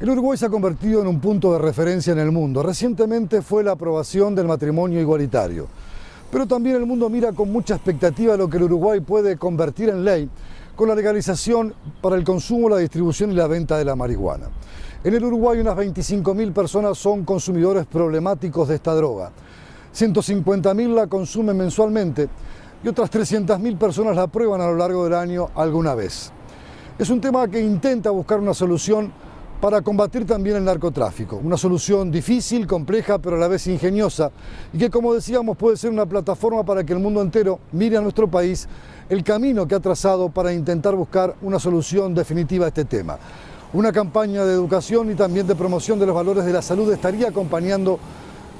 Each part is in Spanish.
El Uruguay se ha convertido en un punto de referencia en el mundo. Recientemente fue la aprobación del matrimonio igualitario. Pero también el mundo mira con mucha expectativa lo que el Uruguay puede convertir en ley con la legalización para el consumo, la distribución y la venta de la marihuana. En el Uruguay unas 25.000 personas son consumidores problemáticos de esta droga. 150.000 la consumen mensualmente y otras 300.000 personas la prueban a lo largo del año alguna vez. Es un tema que intenta buscar una solución para combatir también el narcotráfico. Una solución difícil, compleja, pero a la vez ingeniosa, y que, como decíamos, puede ser una plataforma para que el mundo entero mire a nuestro país el camino que ha trazado para intentar buscar una solución definitiva a este tema. Una campaña de educación y también de promoción de los valores de la salud estaría acompañando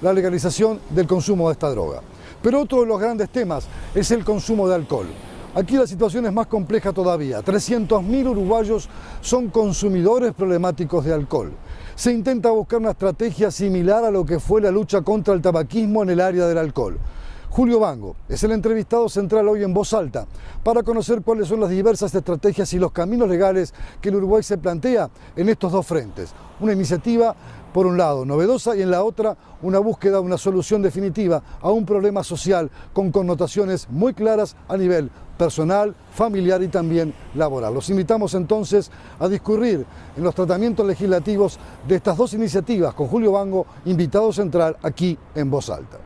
la legalización del consumo de esta droga. Pero otro de los grandes temas es el consumo de alcohol. Aquí la situación es más compleja todavía. 300.000 uruguayos son consumidores problemáticos de alcohol. Se intenta buscar una estrategia similar a lo que fue la lucha contra el tabaquismo en el área del alcohol. Julio Bango es el entrevistado central hoy en Voz Alta para conocer cuáles son las diversas estrategias y los caminos legales que el Uruguay se plantea en estos dos frentes. Una iniciativa, por un lado, novedosa, y en la otra, una búsqueda, una solución definitiva a un problema social con connotaciones muy claras a nivel personal, familiar y también laboral. Los invitamos entonces a discurrir en los tratamientos legislativos de estas dos iniciativas con Julio Bango, invitado central aquí en Voz Alta.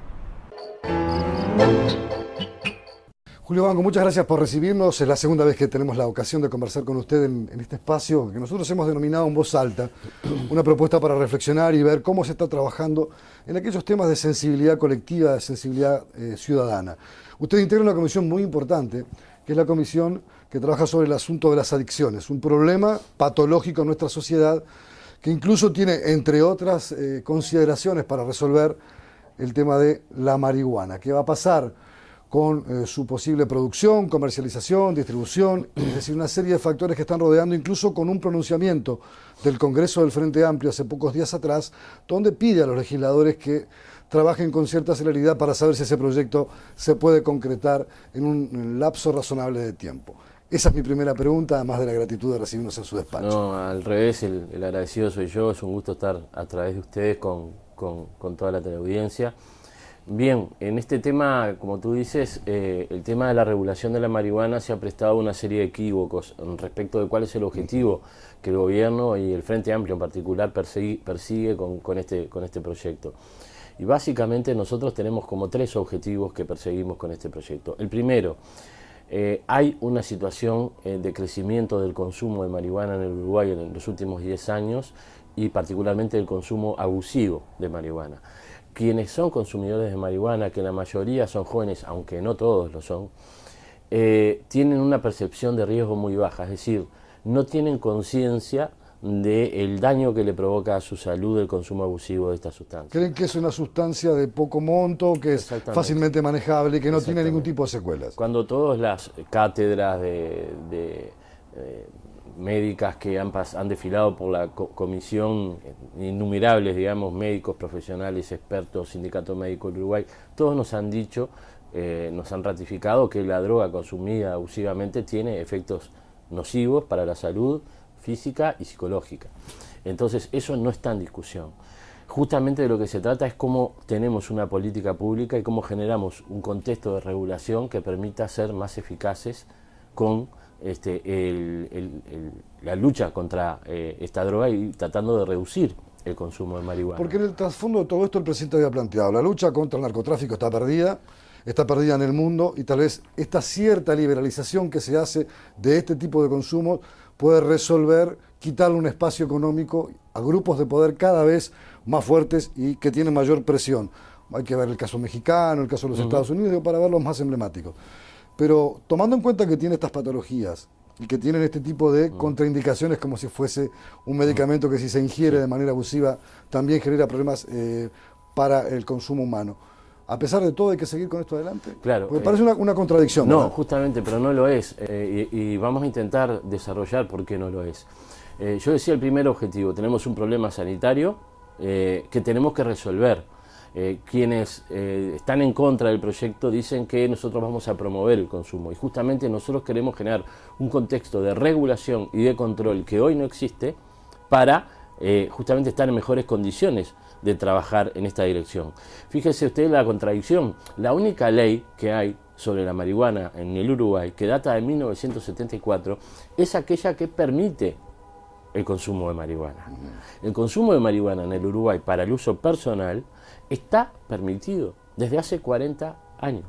Julio Bango, muchas gracias por recibirnos. Es la segunda vez que tenemos la ocasión de conversar con usted en este espacio que nosotros hemos denominado en Voz Alta, una propuesta para reflexionar y ver cómo se está trabajando en aquellos temas de sensibilidad colectiva, de sensibilidad ciudadana. Usted integra una comisión muy importante, que es la comisión que trabaja sobre el asunto de las adicciones, un problema patológico en nuestra sociedad que incluso tiene, entre otras consideraciones para resolver, el tema de la marihuana. ¿Qué va a pasar con su posible producción, comercialización, distribución? Es decir, una serie de factores que están rodeando, incluso con un pronunciamiento del Congreso del Frente Amplio hace pocos días atrás, donde pide a los legisladores que trabajen con cierta celeridad para saber si ese proyecto se puede concretar en un lapso razonable de tiempo. Esa es mi primera pregunta, además de la gratitud de recibirnos en su despacho. No, al revés, el agradecido soy yo. Es un gusto estar a través de ustedes con toda la teleaudiencia. Bien, en este tema, como tú dices, el tema de la regulación de la marihuana se ha prestado a una serie de equívocos respecto de cuál es el objetivo que el gobierno y el Frente Amplio en particular persigue con este proyecto. Y básicamente nosotros tenemos como tres objetivos que perseguimos con este proyecto. El primero, hay una situación de crecimiento del consumo de marihuana en el Uruguay en los últimos 10 años y particularmente el consumo abusivo de marihuana. Quienes son consumidores de marihuana, que la mayoría son jóvenes, aunque no todos lo son, tienen una percepción de riesgo muy baja, es decir, no tienen conciencia del daño que le provoca a su salud el consumo abusivo de esta sustancia. Creen que es una sustancia de poco monto, que es fácilmente manejable y que no tiene ningún tipo de secuelas. Cuando todas las cátedras médicas que han desfilado por la comisión, innumerables, digamos, médicos, profesionales, expertos, Sindicato Médico del Uruguay, todos nos han dicho, nos han ratificado que la droga consumida abusivamente tiene efectos nocivos para la salud física y psicológica. Entonces eso no está en discusión. Justamente de lo que se trata es cómo tenemos una política pública y cómo generamos un contexto de regulación que permita ser más eficaces con la lucha contra esta droga y tratando de reducir el consumo de marihuana. Porque en el trasfondo de todo esto el presidente había planteado, la lucha contra el narcotráfico está perdida en el mundo, y tal vez esta cierta liberalización que se hace de este tipo de consumo puede resolver, quitarle un espacio económico a grupos de poder cada vez más fuertes y que tienen mayor presión. Hay que ver el caso mexicano, el caso de los Estados Unidos, para ver los más emblemáticos. Pero tomando en cuenta que tiene estas patologías y que tienen este tipo de contraindicaciones, como si fuese un medicamento que si se ingiere de manera abusiva también genera problemas para el consumo humano, a pesar de todo hay que seguir con esto adelante. Claro. Porque parece una contradicción. No, ¿verdad? justamente, pero no lo es. Y vamos a intentar desarrollar por qué no lo es. Yo decía el primer objetivo, tenemos un problema sanitario que tenemos que resolver. quienes están en contra del proyecto dicen que nosotros vamos a promover el consumo, y justamente nosotros queremos generar un contexto de regulación y de control que hoy no existe para justamente estar en mejores condiciones de trabajar en esta dirección. Fíjese usted la contradicción. La única ley que hay sobre la marihuana en el Uruguay, que data de 1974, es aquella que permite el consumo de marihuana. El consumo de marihuana en el Uruguay para el uso personal está permitido desde hace 40 años.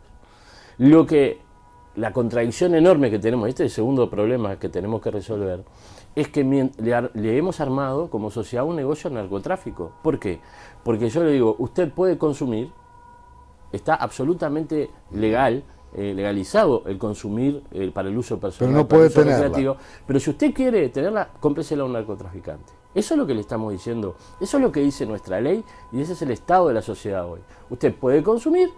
La contradicción enorme que tenemos, este es el segundo problema que tenemos que resolver, es que le hemos armado como sociedad un negocio al narcotráfico. ¿Por qué? Porque yo le digo, usted puede consumir, está absolutamente legal, legalizado el consumir para el uso personal, pero no puede para el uso tenerla. recreativo, pero si usted quiere tenerla, cómpresela a un narcotraficante. Eso es lo que le estamos diciendo, eso es lo que dice nuestra ley, y ese es el estado de la sociedad hoy. Usted puede consumir,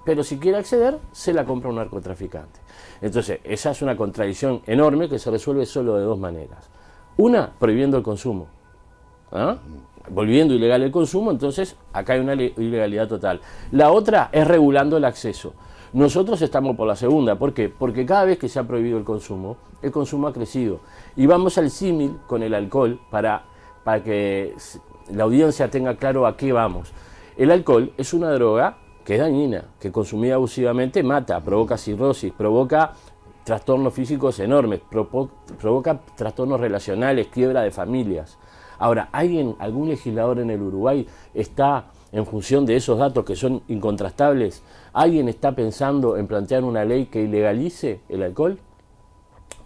pero si quiere acceder, se la compra un narcotraficante. Entonces, esa es una contradicción enorme que se resuelve solo de dos maneras. Una, prohibiendo el consumo. ¿Ah? Volviendo ilegal el consumo, entonces acá hay una ilegalidad total. La otra es regulando el acceso. Nosotros estamos por la segunda. ¿Por qué? Porque cada vez que se ha prohibido el consumo ha crecido. Y vamos al símil con el alcohol para que la audiencia tenga claro a qué vamos. El alcohol es una droga que es dañina, que consumida abusivamente mata, provoca cirrosis, provoca trastornos físicos enormes, provoca trastornos relacionales, quiebra de familias. Ahora, algún legislador en el Uruguay está, en función de esos datos que son incontrastables, alguien está pensando en plantear una ley que ilegalice el alcohol?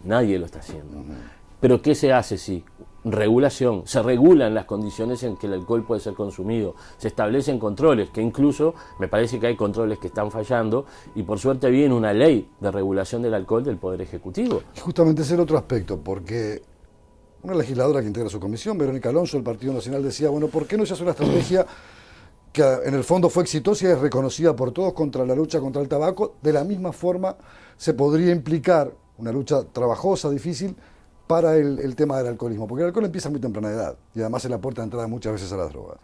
Nadie lo está haciendo. Pero ¿qué se hace si? Regulación, se regulan las condiciones en que el alcohol puede ser consumido, se establecen controles, que incluso me parece que hay controles que están fallando, y por suerte viene una ley de regulación del alcohol del Poder Ejecutivo. Y justamente ese es el otro aspecto, porque una legisladora que integra su comisión, Verónica Alonso, del Partido Nacional, decía, bueno, ¿por qué no se hace una estrategia que en el fondo fue exitosa y es reconocida por todos contra la lucha contra el tabaco? De la misma forma se podría implicar una lucha trabajosa, difícil, para el tema del alcoholismo, porque el alcohol empieza a muy temprana edad y además es la puerta de entrada muchas veces a las drogas.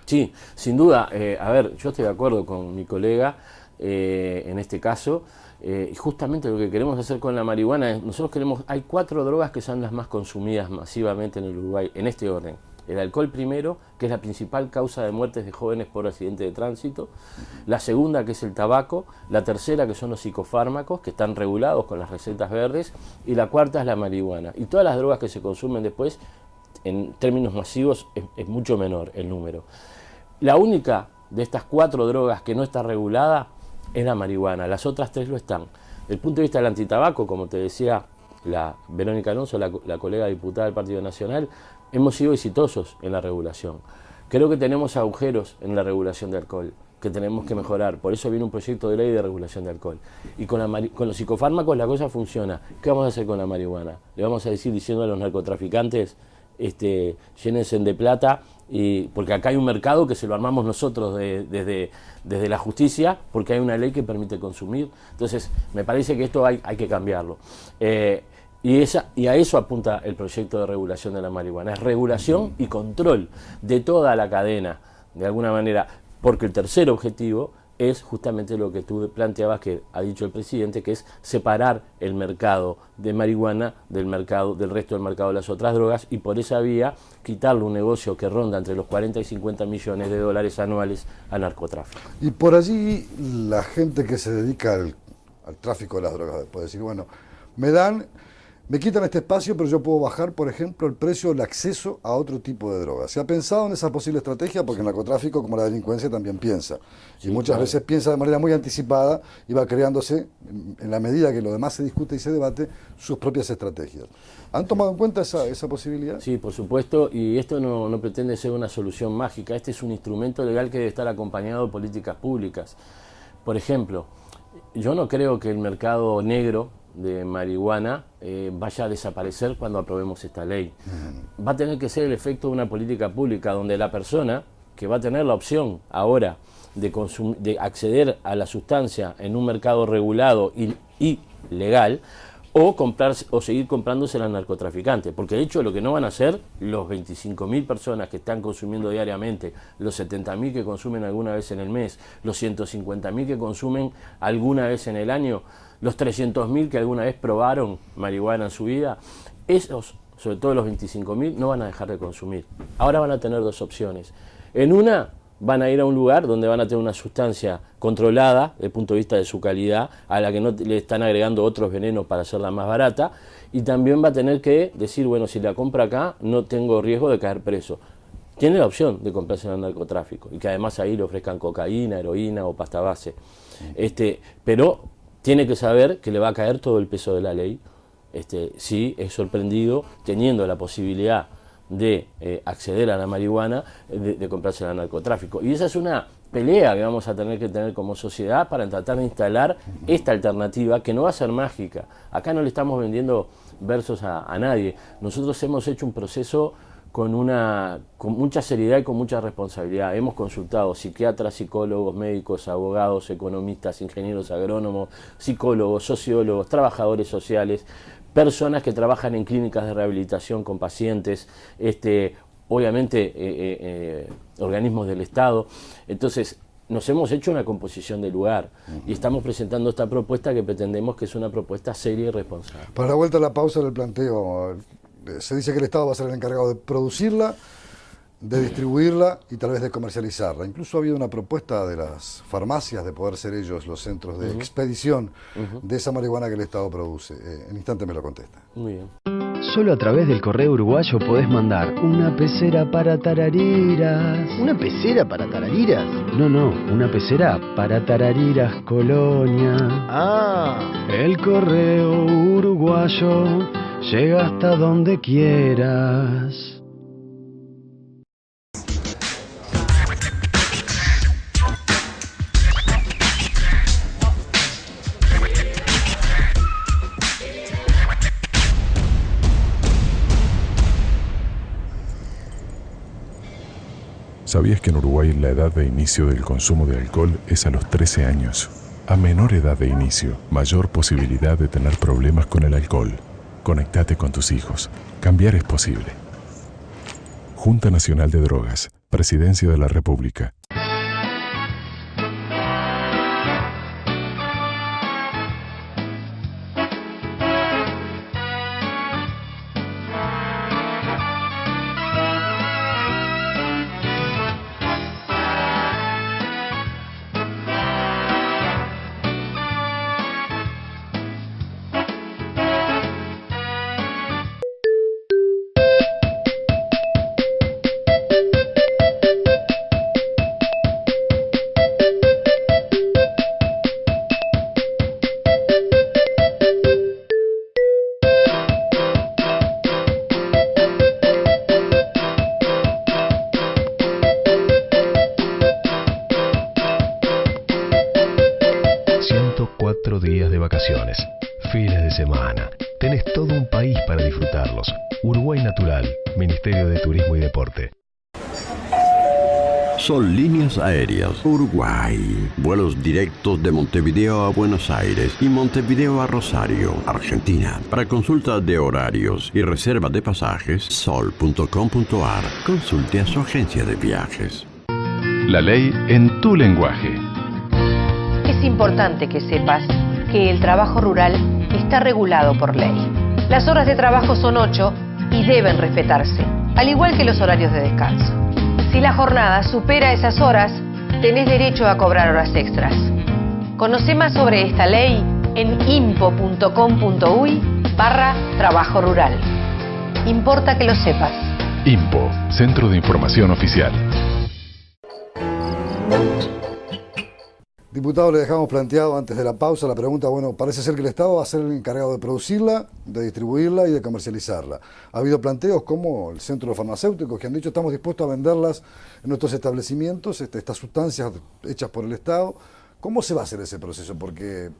Sí, sin duda. A ver, yo estoy de acuerdo con mi colega en este caso, y justamente lo que queremos hacer con la marihuana es, hay 4 drogas que son las más consumidas masivamente en el Uruguay, en este orden. El alcohol primero, que es la principal causa de muertes de jóvenes por accidente de tránsito. La segunda, que es el tabaco. La tercera, que son los psicofármacos, que están regulados con las recetas verdes. Y la cuarta es la marihuana. Y todas las drogas que se consumen después, en términos masivos, es mucho menor el número. La única de estas 4 drogas que no está regulada es la marihuana. Las otras 3 lo están. Desde el punto de vista del antitabaco, como te decía la Verónica Alonso, la colega diputada del Partido Nacional, hemos sido exitosos en la regulación. Creo que tenemos agujeros en la regulación de alcohol que tenemos que mejorar. Por eso viene un proyecto de ley de regulación de alcohol. Y con los psicofármacos la cosa funciona. ¿Qué vamos a hacer con la marihuana? Le vamos a decir diciendo a los narcotraficantes, llénense de plata, porque acá hay un mercado que se lo armamos nosotros desde la justicia, porque hay una ley que permite consumir. Entonces, me parece que esto hay que cambiarlo. Y a eso apunta el proyecto de regulación de la marihuana, es regulación y control de toda la cadena, de alguna manera, porque el tercer objetivo es justamente lo que tú planteabas, que ha dicho el presidente, que es separar el mercado de marihuana del resto del mercado de las otras drogas, y por esa vía quitarle un negocio que ronda entre los 40 y 50 millones de dólares anuales al narcotráfico. Y por allí la gente que se dedica al tráfico de las drogas puede decir, bueno, me quitan este espacio, pero yo puedo bajar, por ejemplo, el precio, el acceso a otro tipo de drogas. ¿Se ha pensado en esa posible estrategia? Porque el narcotráfico, como la delincuencia, también piensa. Y muchas veces piensa de manera muy anticipada y va creándose, en la medida que lo demás se discute y se debate, sus propias estrategias. ¿Han tomado en cuenta esa posibilidad? Sí, por supuesto, y esto no pretende ser una solución mágica. Este es un instrumento legal que debe estar acompañado de políticas públicas. Por ejemplo, yo no creo que el mercado negro de marihuana vaya a desaparecer cuando aprobemos esta ley. Va a tener que ser el efecto de una política pública donde la persona que va a tener la opción ahora de acceder a la sustancia en un mercado regulado y legal, o seguir comprándosela al narcotraficante, porque de hecho lo que no van a hacer los 25.000 personas que están consumiendo diariamente, los 70.000 que consumen alguna vez en el mes, los 150.000 que consumen alguna vez en el año, los 300.000 que alguna vez probaron marihuana en su vida, esos, sobre todo los 25.000, no van a dejar de consumir. Ahora van a tener dos opciones. En una, van a ir a un lugar donde van a tener una sustancia controlada desde el punto de vista de su calidad, a la que no le están agregando otros venenos para hacerla más barata, y también va a tener que decir, bueno, si la compra acá no tengo riesgo de caer preso. Tiene la opción de comprarse en el narcotráfico y que además ahí le ofrezcan cocaína, heroína o pasta base. Pero tiene que saber que le va a caer todo el peso de la ley si es sorprendido teniendo la posibilidad de acceder a la marihuana, de comprarse al narcotráfico. Y esa es una pelea que vamos a tener como sociedad para tratar de instalar esta alternativa que no va a ser mágica. Acá no le estamos vendiendo versos a nadie. Nosotros hemos hecho un proceso con mucha seriedad y con mucha responsabilidad. Hemos consultado psiquiatras, psicólogos, médicos, abogados, economistas, ingenieros agrónomos, psicólogos, sociólogos, trabajadores sociales, personas que trabajan en clínicas de rehabilitación con pacientes, obviamente organismos del Estado. Entonces, nos hemos hecho una composición de lugar y estamos presentando esta propuesta que pretendemos que es una propuesta seria y responsable. Para la vuelta a la pausa del planteo, se dice que el Estado va a ser el encargado de producirla, de distribuirla y tal vez de comercializarla. Incluso ha habido una propuesta de las farmacias de poder ser ellos los centros de expedición de esa marihuana que el Estado produce. En instante me lo contesta. Muy bien. Solo a través del correo uruguayo podés mandar una pecera para tarariras. ¿Una pecera para tarariras? No, una pecera para tarariras, Colonia. Ah. El correo uruguayo llega hasta donde quieras. ¿Sabías que en Uruguay la edad de inicio del consumo de alcohol es a los 13 años? A menor edad de inicio, mayor posibilidad de tener problemas con el alcohol. Conectate con tus hijos. Cambiar es posible. Junta Nacional de Drogas. Presidencia de la República. Días de vacaciones, fines de semana. Tenés todo un país para disfrutarlos. Uruguay Natural, Ministerio de Turismo y Deporte. Son líneas aéreas Uruguay. Vuelos directos de Montevideo a Buenos Aires y Montevideo a Rosario, Argentina. Para consulta de horarios y reserva de pasajes, sol.com.ar. Consulte a su agencia de viajes. La ley en tu lenguaje. Es importante que sepas que el trabajo rural está regulado por ley. Las horas de trabajo son 8 y deben respetarse, al igual que los horarios de descanso. Si la jornada supera esas horas, tenés derecho a cobrar horas extras. Conoce más sobre esta ley en impo.com.uy/trabajo rural. Importa que lo sepas. IMPO, Centro de Información Oficial. Diputado, le dejamos planteado antes de la pausa la pregunta, bueno, parece ser que el Estado va a ser el encargado de producirla, de distribuirla y de comercializarla. Ha habido planteos como el Centro de Farmacéuticos que han dicho estamos dispuestos a venderlas en nuestros establecimientos, estas sustancias hechas por el Estado. ¿Cómo se va a hacer ese proceso? Porque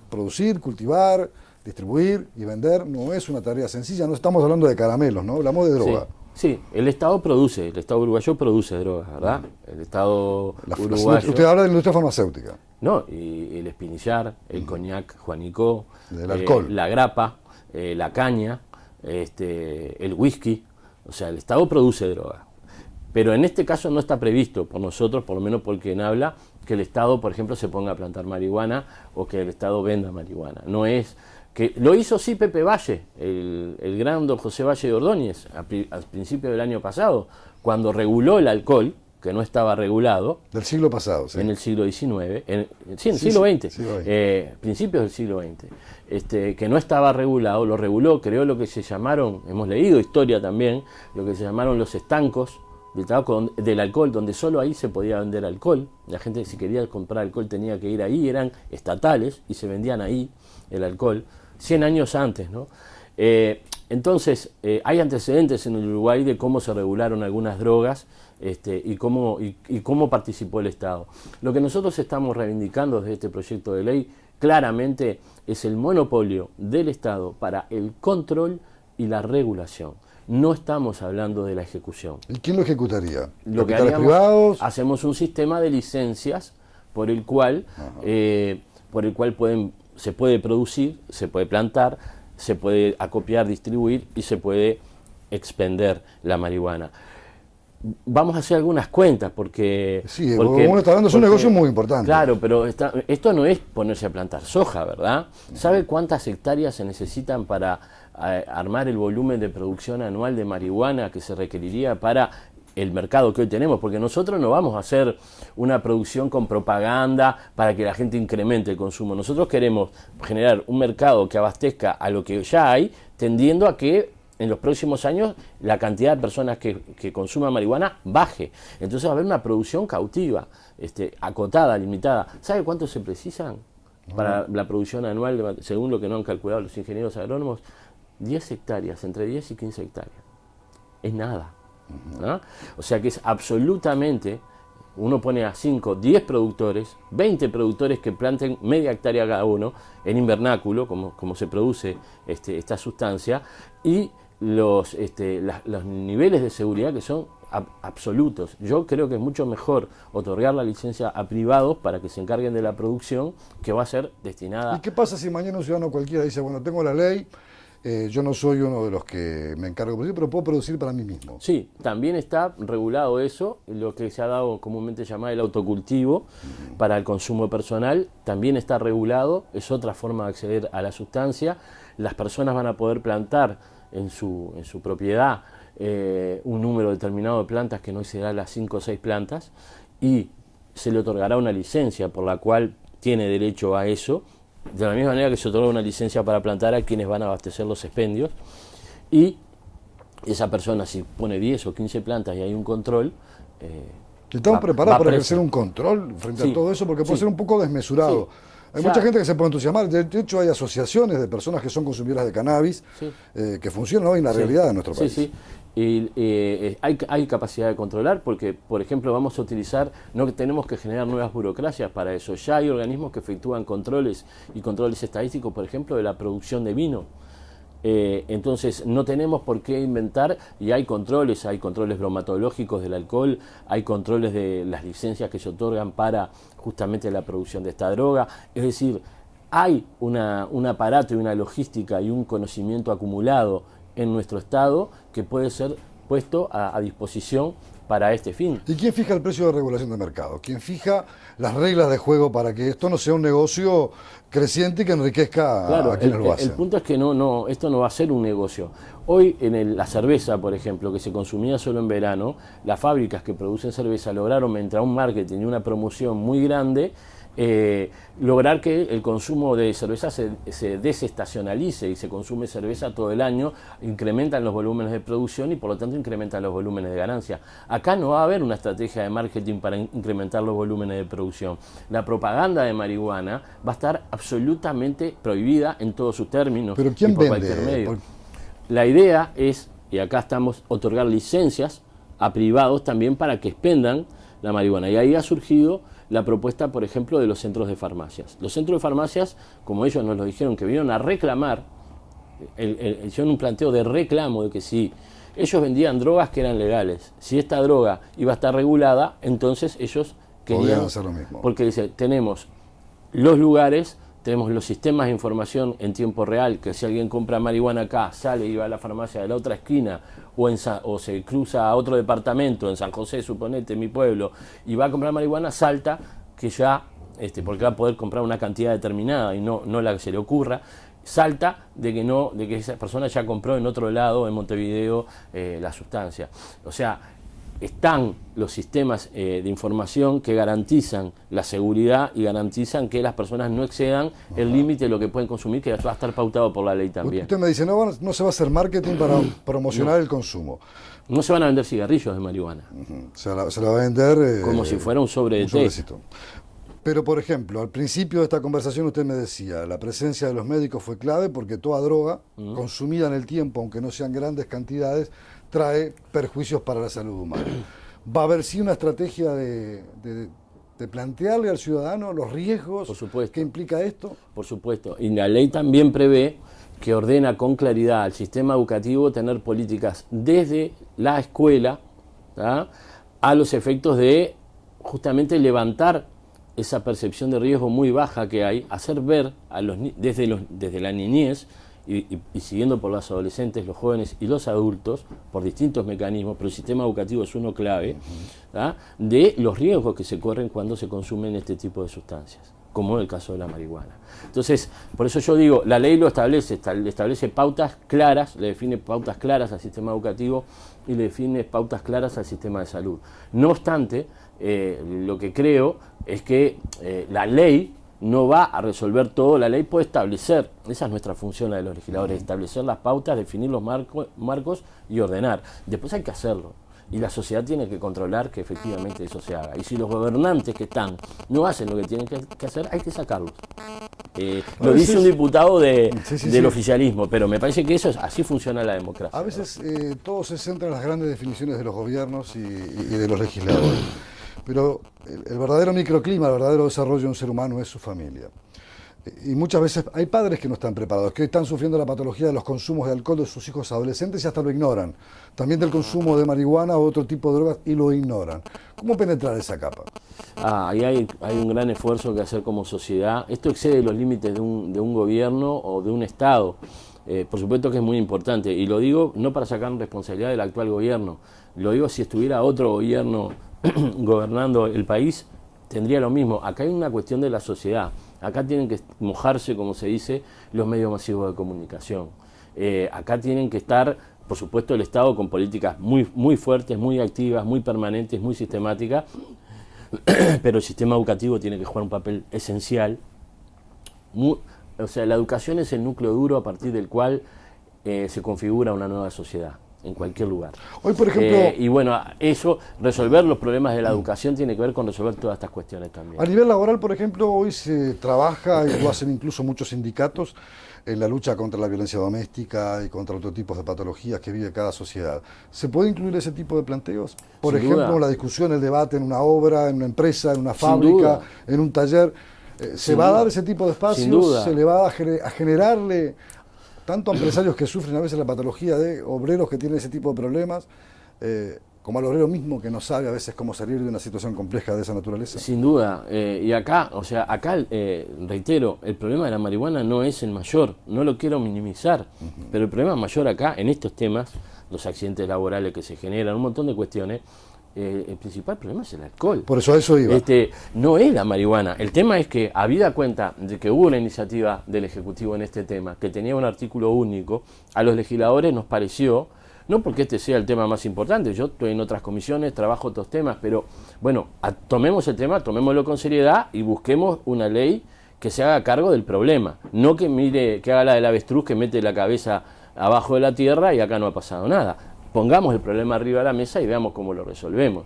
producir, cultivar, distribuir y vender no es una tarea sencilla, no estamos hablando de caramelos, ¿no? Hablamos de droga. Sí. Sí, el Estado uruguayo produce drogas, ¿verdad? El Estado uruguayo... Usted habla de la industria farmacéutica. No, y el espinillar, el coñac, Juanico, el alcohol, la grapa, la caña, el whisky. O sea, el Estado produce droga. Pero en este caso no está previsto por nosotros, por lo menos por quien habla, que el Estado, por ejemplo, se ponga a plantar marihuana o que el Estado venda marihuana. No es... que lo hizo sí Pepe Valle, el gran don José Valle de Ordóñez, al principio del año pasado, cuando reguló el alcohol, que no estaba regulado. Del siglo pasado, sí. En el siglo XIX, en el siglo XX, principios del siglo XX, que no estaba regulado, lo reguló, creó lo que se llamaron, hemos leído historia también, lo que se llamaron los estancos del tabaco, del alcohol, donde solo ahí se podía vender alcohol. La gente, si quería comprar alcohol, tenía que ir ahí, eran estatales y se vendían ahí el alcohol. 100 años antes, ¿no? Entonces, hay antecedentes en el Uruguay de cómo se regularon algunas drogas y cómo participó el Estado. Lo que nosotros estamos reivindicando desde este proyecto de ley claramente es el monopolio del Estado para el control y la regulación. No estamos hablando de la ejecución. ¿Y quién lo ejecutaría? Lo que ¿Capitales privados? Hacemos un sistema de licencias por el cual se puede producir, se puede plantar, se puede acopiar, distribuir y se puede expender la marihuana. Vamos a hacer algunas cuentas porque... Sí, porque uno está hablando, es un negocio muy importante. Claro, pero esto no es ponerse a plantar soja, ¿verdad? ¿Sabe cuántas hectáreas se necesitan para armar el volumen de producción anual de marihuana que se requeriría para el mercado que hoy tenemos? Porque nosotros no vamos a hacer una producción con propaganda para que la gente incremente el consumo. Nosotros queremos generar un mercado que abastezca a lo que ya hay, tendiendo a que en los próximos años la cantidad de personas que consuman marihuana baje. Entonces va a haber una producción cautiva, acotada, limitada. ¿Sabe cuánto se precisan para la producción anual, según lo que nos han calculado los ingenieros agrónomos? 10 hectáreas, entre 10 y 15 hectáreas. Es nada, ¿no? O sea que es absolutamente... Uno pone a 5, 10 productores, 20 productores que planten media hectárea cada uno en invernáculo, como se produce esta sustancia, y los niveles de seguridad que son absolutos. Yo creo que es mucho mejor otorgar la licencia a privados para que se encarguen de la producción, que va a ser destinada... ¿Y qué pasa si mañana un ciudadano cualquiera dice, bueno, tengo la ley, yo no soy uno de los que me encargo de producir, pero puedo producir para mí mismo? Sí, también está regulado eso, lo que se ha dado comúnmente llamado el autocultivo para el consumo personal, también está regulado, es otra forma de acceder a la sustancia. Las personas van a poder plantar en su propiedad un número determinado de plantas, que no excederá las 5 o 6 plantas, y se le otorgará una licencia por la cual tiene derecho a eso, de la misma manera que se otorga una licencia para plantar a quienes van a abastecer los expendios, y esa persona, si pone 10 o 15 plantas y hay un control... ¿Estamos preparados para ejercer un control frente a todo eso? Porque puede ser un poco desmesurado. Hay mucha gente que se puede entusiasmar. De hecho, hay asociaciones de personas que son consumidoras de cannabis que funcionan hoy en la realidad de nuestro país. Y hay capacidad de controlar porque, por ejemplo, vamos a utilizar, no tenemos que generar nuevas burocracias para eso. Ya hay organismos que efectúan controles y controles estadísticos, por ejemplo, de la producción de vino. Entonces no tenemos por qué inventar, y hay controles bromatológicos del alcohol, hay controles de las licencias que se otorgan para justamente la producción de esta droga. Es decir, hay un aparato y una logística y un conocimiento acumulado en nuestro Estado que puede ser puesto a disposición para este fin. ¿Y quién fija el precio de regulación de mercado? ¿Quién fija las reglas de juego para que esto no sea un negocio creciente y que enriquezca a quienes lo hacen? El punto es que esto no va a ser un negocio. Hoy la cerveza, por ejemplo, que se consumía solo en verano, las fábricas que producen cerveza lograron, mediante un marketing y una promoción muy grande, lograr que el consumo de cerveza se desestacionalice y se consume cerveza todo el año, incrementan los volúmenes de producción y por lo tanto incrementan los volúmenes de ganancia. Acá no va a haber una estrategia de marketing para incrementar los volúmenes de producción. La propaganda de marihuana va a estar absolutamente prohibida en todos sus términos. ¿Pero quién por vende? Cualquier medio. La idea es, y acá estamos, otorgar licencias a privados también para que expendan la marihuana. Y ahí ha surgido la propuesta, por ejemplo, de los centros de farmacias. Los centros de farmacias, como ellos nos lo dijeron, que vinieron a reclamar, hicieron un planteo de reclamo de que si ellos vendían drogas que eran legales. Si esta droga iba a estar regulada, entonces ellos querían hacer lo mismo. Porque dice, tenemos los lugares, tenemos los sistemas de información en tiempo real, que si alguien compra marihuana acá, sale y va a la farmacia de la otra esquina, o se cruza a otro departamento, en San José, suponete, mi pueblo, y va a comprar marihuana, salta que ya, porque va a poder comprar una cantidad determinada y no la que se le ocurra, salta de que esa persona ya compró en otro lado, en Montevideo, la sustancia. O sea, están los sistemas de información que garantizan la seguridad y garantizan que las personas no excedan el límite de lo que pueden consumir, que va a estar pautado por la ley también. Usted me dice, no se va a hacer marketing para promocionar el consumo. No se van a vender cigarrillos de marihuana. Se la va a vender... como si fuera un sobre de té. Pero, por ejemplo, al principio de esta conversación usted me decía, la presencia de los médicos fue clave porque toda droga, consumida en el tiempo, aunque no sean grandes cantidades, trae perjuicios para la salud humana. ¿Va a haber sí una estrategia de plantearle al ciudadano los riesgos que implica esto? Por supuesto. Y la ley también prevé que ordena con claridad al sistema educativo tener políticas desde la escuela, ¿tá?, a los efectos de justamente levantar esa percepción de riesgo muy baja que hay, hacer ver a desde la niñez y siguiendo por los adolescentes, los jóvenes y los adultos, por distintos mecanismos, pero el sistema educativo es uno clave, ¿tá?, de los riesgos que se corren cuando se consumen este tipo de sustancias, como en el caso de la marihuana. Entonces, por eso yo digo, la ley lo establece pautas claras, le define pautas claras al sistema educativo y le define pautas claras al sistema de salud. No obstante, lo que creo es que la ley no va a resolver todo, la ley puede establecer, esa es nuestra función la de los legisladores, establecer las pautas, definir los marcos y ordenar. Después hay que hacerlo. Y la sociedad tiene que controlar que efectivamente eso se haga. Y si los gobernantes que están no hacen lo que tienen que hacer, hay que sacarlos. Lo dice un diputado del oficialismo, pero me parece que así funciona la democracia. A veces todo se centra en las grandes definiciones de los gobiernos y de los legisladores. Pero el verdadero microclima, el verdadero desarrollo de un ser humano es su familia. Y muchas veces hay padres que no están preparados, que hoy están sufriendo la patología de los consumos de alcohol de sus hijos adolescentes y hasta lo ignoran. También del consumo de marihuana o otro tipo de drogas y lo ignoran. ¿Cómo penetrar esa capa? Ahí hay un gran esfuerzo que hacer como sociedad. Esto excede los límites de un gobierno o de un Estado. Por supuesto que es muy importante. Y lo digo no para sacar responsabilidad del actual gobierno. Lo digo si estuviera otro gobierno gobernando el país, tendría lo mismo. Acá hay una cuestión de la sociedad. Acá tienen que mojarse, como se dice, los medios masivos de comunicación. Acá tienen que estar, por supuesto, el Estado con políticas muy, muy fuertes, muy activas, muy permanentes, muy sistemáticas, pero el sistema educativo tiene que jugar un papel esencial. O sea, la educación es el núcleo duro a partir del cual se configura una nueva sociedad, en cualquier lugar. Hoy, por ejemplo, y bueno, resolver los problemas de la educación tiene que ver con resolver todas estas cuestiones también. A nivel laboral, por ejemplo, hoy se trabaja, y lo hacen incluso muchos sindicatos, en la lucha contra la violencia doméstica y contra otros tipos de patologías que vive cada sociedad. ¿Se puede incluir ese tipo de planteos? Por ejemplo, la discusión, el debate en una obra, en una empresa, en una fábrica, en un taller. ¿Se va a dar ese tipo de espacios? ¿Se le va a generarle tanto a empresarios que sufren a veces la patología de obreros que tienen ese tipo de problemas, como al obrero mismo que no sabe a veces cómo salir de una situación compleja de esa naturaleza? Sin duda, y acá, reitero, el problema de la marihuana no es el mayor, no lo quiero minimizar, pero el problema mayor acá, en estos temas, los accidentes laborales que se generan, un montón de cuestiones, el principal problema es el alcohol. Por eso a eso iba. No es la marihuana. El tema es que, habida cuenta de que hubo una iniciativa del Ejecutivo en este tema, que tenía un artículo único, a los legisladores nos pareció, no porque este sea el tema más importante, yo estoy en otras comisiones, trabajo otros temas, pero bueno, tomemos el tema, tomémoslo con seriedad y busquemos una ley que se haga cargo del problema, no que haga la del avestruz que mete la cabeza abajo de la tierra y acá no ha pasado nada. Pongamos el problema arriba de la mesa y veamos cómo lo resolvemos.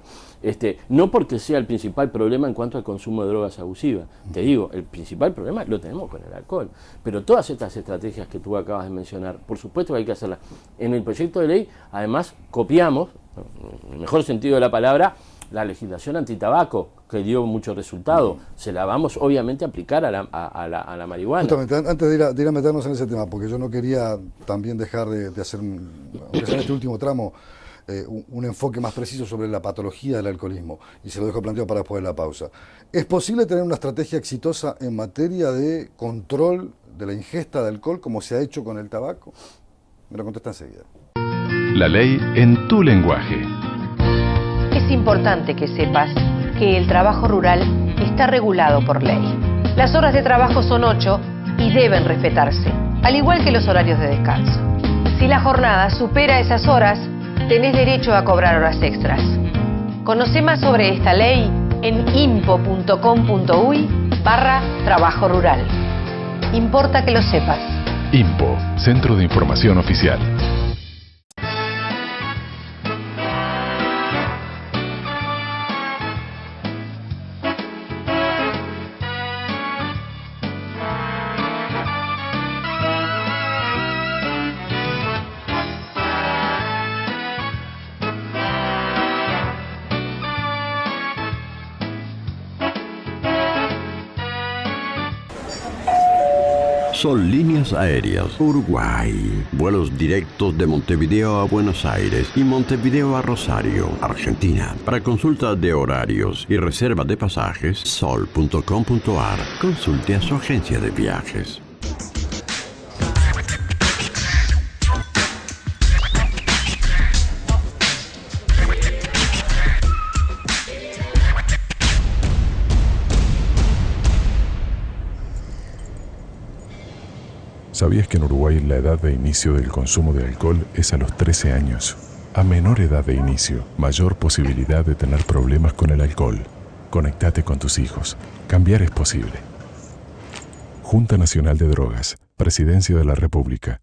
No porque sea el principal problema en cuanto al consumo de drogas abusivas. Te digo, el principal problema lo tenemos con el alcohol. Pero todas estas estrategias que tú acabas de mencionar, por supuesto que hay que hacerlas. En el proyecto de ley, además, copiamos, en el mejor sentido de la palabra, la legislación antitabaco, que dio mucho resultado. Se la vamos obviamente a aplicar a la marihuana. Justamente, antes de ir a meternos en ese tema, porque yo no quería también dejar de hacer, aunque sea en este último tramo, un enfoque más preciso sobre la patología del alcoholismo, y se lo dejo planteado para después de la pausa. ¿Es posible tener una estrategia exitosa en materia de control de la ingesta de alcohol como se ha hecho con el tabaco? Me lo contesta enseguida. La ley en tu lenguaje. Es importante que sepas que el trabajo rural está regulado por ley. Las horas de trabajo son 8 y deben respetarse, al igual que los horarios de descanso. Si la jornada supera esas horas, tenés derecho a cobrar horas extras. Conoce más sobre esta ley en impo.com.uy/trabajo rural. Importa que lo sepas. IMPO, Centro de Información Oficial. Son líneas aéreas Uruguay. Vuelos directos de Montevideo a Buenos Aires y Montevideo a Rosario, Argentina. Para consulta de horarios y reserva de pasajes, sol.com.ar. Consulte a su agencia de viajes. ¿Sabías que en Uruguay la edad de inicio del consumo de alcohol es a los 13 años? A menor edad de inicio, mayor posibilidad de tener problemas con el alcohol. Conectate con tus hijos. Cambiar es posible. Junta Nacional de Drogas, Presidencia de la República.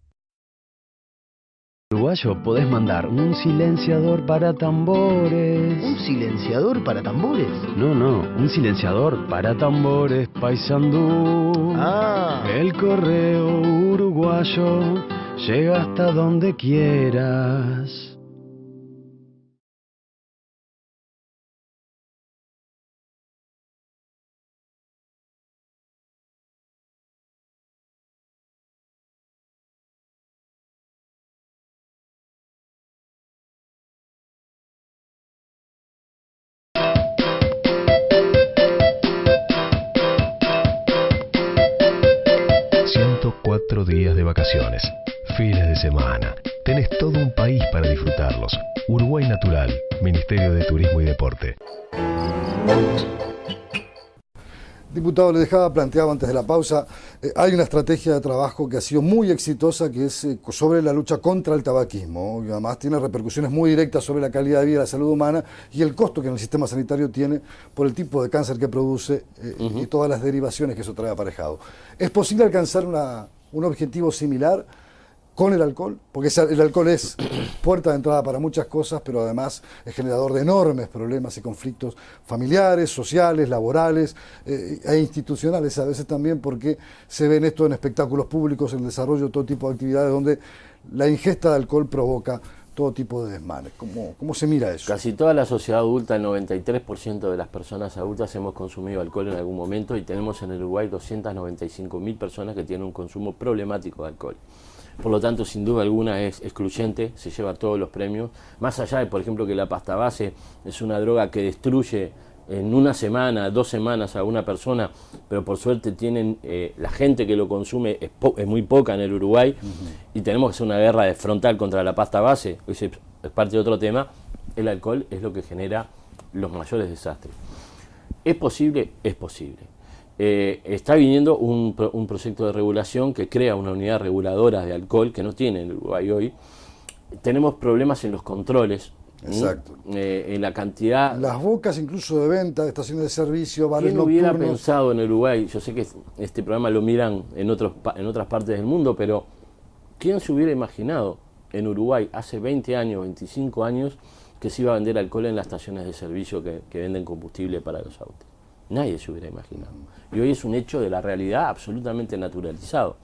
Uruguayo, podés mandar un silenciador para tambores. ¿Un silenciador para tambores? No, un silenciador para tambores, Paysandú. Ah. El correo uruguayo llega hasta donde quieras. Días de vacaciones, fines de semana. Tenés todo un país para disfrutarlos. Uruguay Natural, Ministerio de Turismo y Deporte. Diputado, le dejaba planteado antes de la pausa, hay una estrategia de trabajo que ha sido muy exitosa, que es sobre la lucha contra el tabaquismo, y además tiene repercusiones muy directas sobre la calidad de vida y la salud humana y el costo que en el sistema sanitario tiene por el tipo de cáncer que produce y todas las derivaciones que eso trae aparejado. ¿Es posible alcanzar un objetivo similar con el alcohol? Porque el alcohol es puerta de entrada para muchas cosas, pero además es generador de enormes problemas y conflictos familiares, sociales, laborales e institucionales a veces también, porque se ven esto en espectáculos públicos, en el desarrollo de todo tipo de actividades donde la ingesta de alcohol provoca todo tipo de desmanes. ¿Cómo se mira eso? Casi toda la sociedad adulta, el 93% de las personas adultas hemos consumido alcohol en algún momento y tenemos en el Uruguay 295.000 personas que tienen un consumo problemático de alcohol. Por lo tanto, sin duda alguna es excluyente, se lleva todos los premios. Más allá de, por ejemplo, que la pasta base es una droga que destruye en una semana, 2 semanas a una persona, pero por suerte tienen la gente que lo consume es muy poca en el Uruguay, y tenemos que hacer una guerra frontal contra la pasta base. Ese es parte de otro tema. El alcohol es lo que genera los mayores desastres. ¿Es posible? Es posible. Está viniendo un proyecto de regulación que crea una unidad reguladora de alcohol que no tiene el Uruguay hoy. Tenemos problemas en los controles. Exacto. En la cantidad. Las bocas incluso de venta, de estaciones de servicio, bares nocturnos. ¿Quién hubiera pensado en el Uruguay? Yo sé que este programa lo miran en otras partes del mundo, pero ¿quién se hubiera imaginado en Uruguay hace 20 años, 25 años, que se iba a vender alcohol en las estaciones de servicio que venden combustible para los autos? Nadie se hubiera imaginado. Y hoy es un hecho de la realidad absolutamente naturalizado.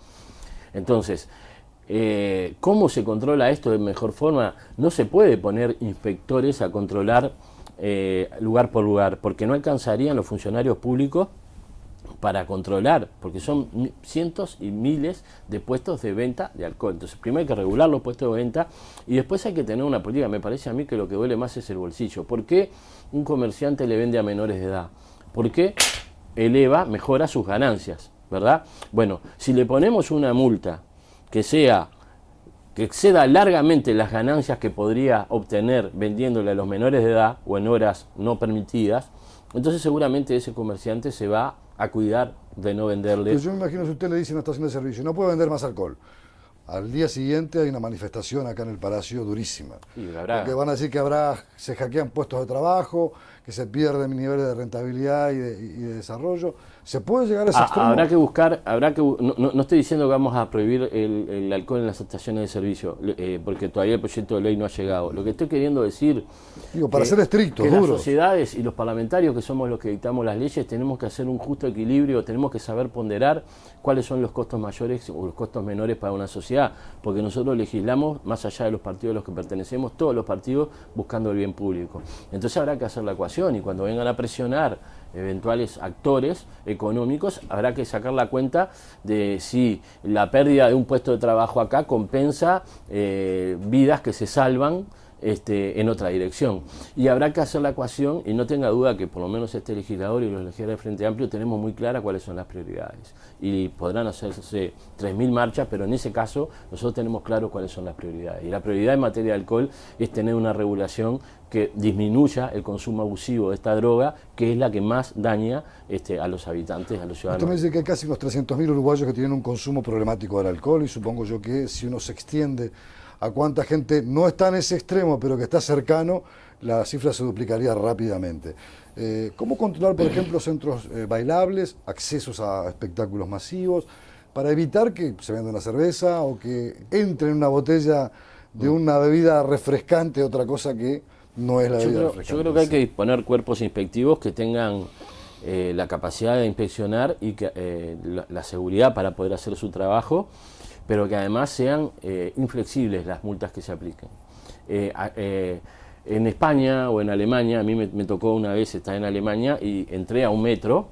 Entonces, ¿cómo se controla esto de mejor forma? No se puede poner inspectores a controlar lugar por lugar, porque no alcanzarían los funcionarios públicos para controlar, porque son cientos y miles de puestos de venta de alcohol. Entonces, primero hay que regular los puestos de venta y después hay que tener una política. Me parece a mí que lo que duele más es el bolsillo. ¿Por qué un comerciante le vende a menores de edad? Porque mejora sus ganancias, ¿verdad? Bueno, si le ponemos una multa que exceda largamente las ganancias que podría obtener vendiéndole a los menores de edad o en horas no permitidas, entonces seguramente ese comerciante se va a cuidar de no venderle. Pero yo me imagino, si usted le dice en una estación de servicio, no puede vender más alcohol, al día siguiente hay una manifestación acá en el Palacio durísima. Porque van a decir que se hackean puestos de trabajo, que se pierden niveles de rentabilidad y de desarrollo. ¿Se puede llegar a ese extremo? Habrá que buscar, no estoy diciendo que vamos a prohibir el alcohol en las estaciones de servicio, porque todavía el proyecto de ley no ha llegado. Lo que estoy queriendo decir, para ser estrictos, que las sociedades y los parlamentarios, que somos los que dictamos las leyes, tenemos que hacer un justo equilibrio, tenemos que saber ponderar cuáles son los costos mayores o los costos menores para una sociedad, porque nosotros legislamos más allá de los partidos a los que pertenecemos, todos los partidos buscando el bien público. Entonces habrá que hacer la ecuación y cuando vengan a presionar eventuales actores económicos, habrá que sacar la cuenta de si la pérdida de un puesto de trabajo acá compensa vidas que se salvan en otra dirección. Y habrá que hacer la ecuación y no tenga duda que por lo menos este legislador y los legisladores del Frente Amplio tenemos muy clara cuáles son las prioridades. Y podrán hacerse 3.000 marchas, pero en ese caso nosotros tenemos claro cuáles son las prioridades. Y la prioridad en materia de alcohol es tener una regulación que disminuya el consumo abusivo de esta droga, que es la que más daña a los habitantes, a los ciudadanos. Usted me dice que hay casi unos 300.000 uruguayos que tienen un consumo problemático del alcohol y supongo yo que si uno se extiende a cuánta gente no está en ese extremo, pero que está cercano, la cifra se duplicaría rápidamente. ¿Cómo controlar, por ejemplo, centros bailables, accesos a espectáculos masivos, para evitar que se venda una cerveza o que entre en una botella de una bebida refrescante, otra cosa que no es la bebida refrescante? Yo creo que hay que disponer cuerpos inspectivos que tengan la capacidad de inspeccionar y que, la seguridad para poder hacer su trabajo, pero que además sean inflexibles las multas que se apliquen. En España o en Alemania, a mí me tocó una vez estar en Alemania y entré a un metro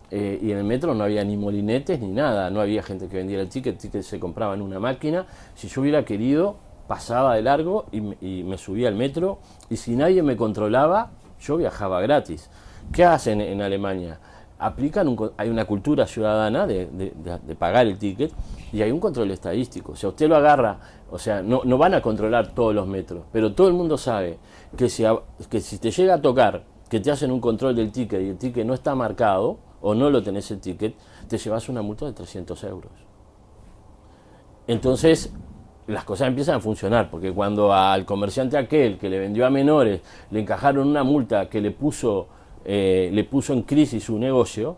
y en el metro no había ni molinetes ni nada, no había gente que vendiera el ticket se compraba en una máquina. Si yo hubiera querido, pasaba de largo y me subía al metro y si nadie me controlaba, yo viajaba gratis. ¿Qué hacen en Alemania? Hay una cultura ciudadana de pagar el ticket y hay un control estadístico. O sea, usted lo agarra, o sea, no van a controlar todos los metros, pero todo el mundo sabe que si te llega a tocar, que te hacen un control del ticket y el ticket no está marcado o no lo tenés el ticket, te llevas una multa de 300 euros. Entonces, las cosas empiezan a funcionar, porque cuando al comerciante aquel que le vendió a menores le encajaron una multa que le puso en crisis su negocio,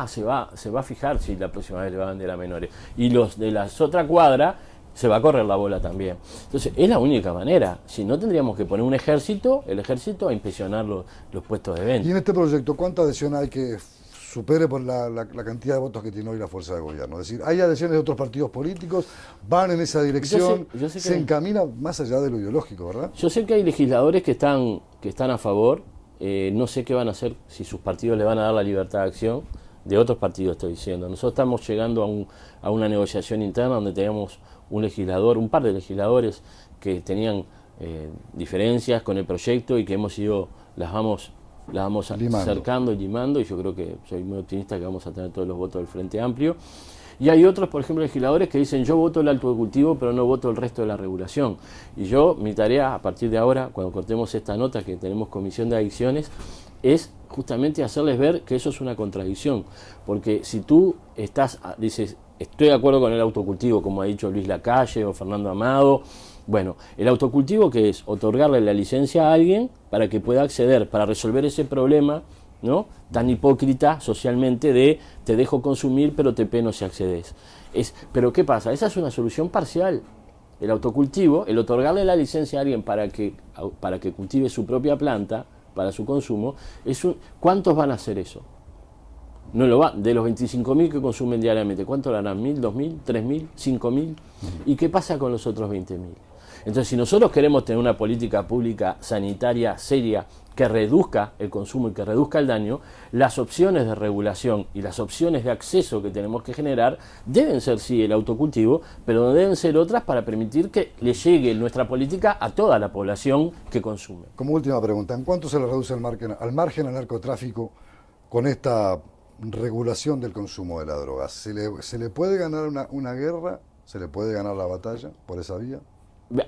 se va a fijar si la próxima vez le va a vender a menores. Y los de la otra cuadra se va a correr la bola también. Entonces, es la única manera. Si no, tendríamos que poner el ejército a inspeccionar los puestos de venta. Y en este proyecto, ¿cuánta adhesión hay que supere por la cantidad de votos que tiene hoy la fuerza de gobierno? Es decir, ¿hay adhesiones de otros partidos políticos? ¿Van en esa dirección? Yo sé se encamina más allá de lo ideológico, ¿verdad? Yo sé que hay legisladores que están a favor. No sé qué van a hacer, si sus partidos le van a dar la libertad de acción, de otros partidos estoy diciendo. Nosotros estamos llegando a una negociación interna donde tenemos un par de legisladores que tenían diferencias con el proyecto y que las vamos acercando y limando, y yo creo que soy muy optimista que vamos a tener todos los votos del Frente Amplio. Y hay otros, por ejemplo, legisladores que dicen: yo voto el autocultivo, pero no voto el resto de la regulación. Y mi tarea, a partir de ahora, cuando cortemos esta nota, que tenemos comisión de adicciones, es justamente hacerles ver que eso es una contradicción. Porque si tú dices, estoy de acuerdo con el autocultivo, como ha dicho Luis Lacalle o Fernando Amado, bueno, el autocultivo, que es otorgarle la licencia a alguien para que pueda acceder, para resolver ese problema, ¿no?, tan hipócrita socialmente de te dejo consumir pero te peno si accedes. Pero ¿qué pasa? Esa es una solución parcial. El autocultivo, el otorgarle la licencia a alguien para que cultive su propia planta para su consumo, ¿cuántos van a hacer eso? No lo va. De los 25.000 que consumen diariamente, ¿cuántos lo harán? ¿1.000, 2.000, 3.000, 5.000? ¿Y qué pasa con los otros 20.000? Entonces, si nosotros queremos tener una política pública sanitaria seria que reduzca el consumo y que reduzca el daño, las opciones de regulación y las opciones de acceso que tenemos que generar deben ser sí el autocultivo, pero deben ser otras para permitir que le llegue nuestra política a toda la población que consume. Como última pregunta, ¿en cuánto se le reduce al margen al narcotráfico con esta regulación del consumo de la droga? ¿Se le puede ganar una guerra? ¿Se le puede ganar la batalla por esa vía?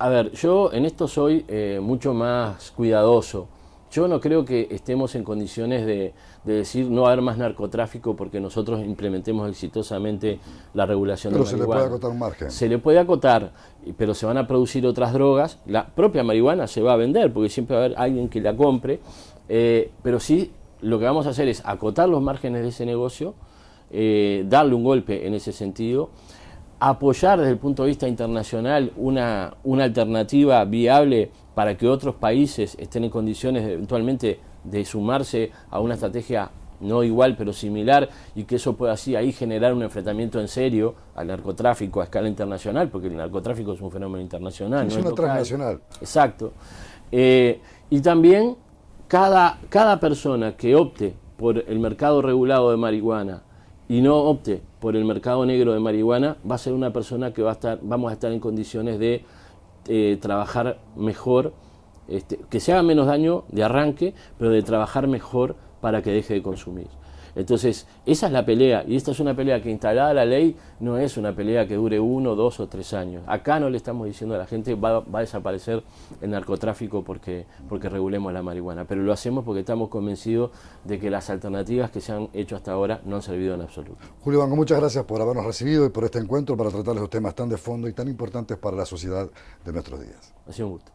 A ver, yo en esto soy mucho más cuidadoso. Yo no creo que estemos en condiciones de decir no haber más narcotráfico porque nosotros implementemos exitosamente la regulación de la marihuana. Pero se le puede acotar un margen. Se le puede acotar, pero se van a producir otras drogas. La propia marihuana se va a vender porque siempre va a haber alguien que la compre. Pero sí, lo que vamos a hacer es acotar los márgenes de ese negocio, darle un golpe en ese sentido, apoyar desde el punto de vista internacional una alternativa viable para que otros países estén en condiciones eventualmente de sumarse a una estrategia no igual pero similar y que eso pueda así ahí generar un enfrentamiento en serio al narcotráfico a escala internacional, porque el narcotráfico es un fenómeno internacional. Es no una transnacional. Exacto. Y también cada persona que opte por el mercado regulado de marihuana y no opte por el mercado negro de marihuana, va a ser una persona que vamos a estar en condiciones de trabajar mejor, que se haga menos daño de arranque, pero de trabajar mejor para que deje de consumir. Entonces, esa es la pelea, y esta es una pelea que instalada la ley no es una pelea que dure 1, 2 o 3 años. Acá no le estamos diciendo a la gente va a desaparecer el narcotráfico porque regulemos la marihuana, pero lo hacemos porque estamos convencidos de que las alternativas que se han hecho hasta ahora no han servido en absoluto. Julio Banco, muchas gracias por habernos recibido y por este encuentro para tratar los temas tan de fondo y tan importantes para la sociedad de nuestros días. Ha sido un gusto.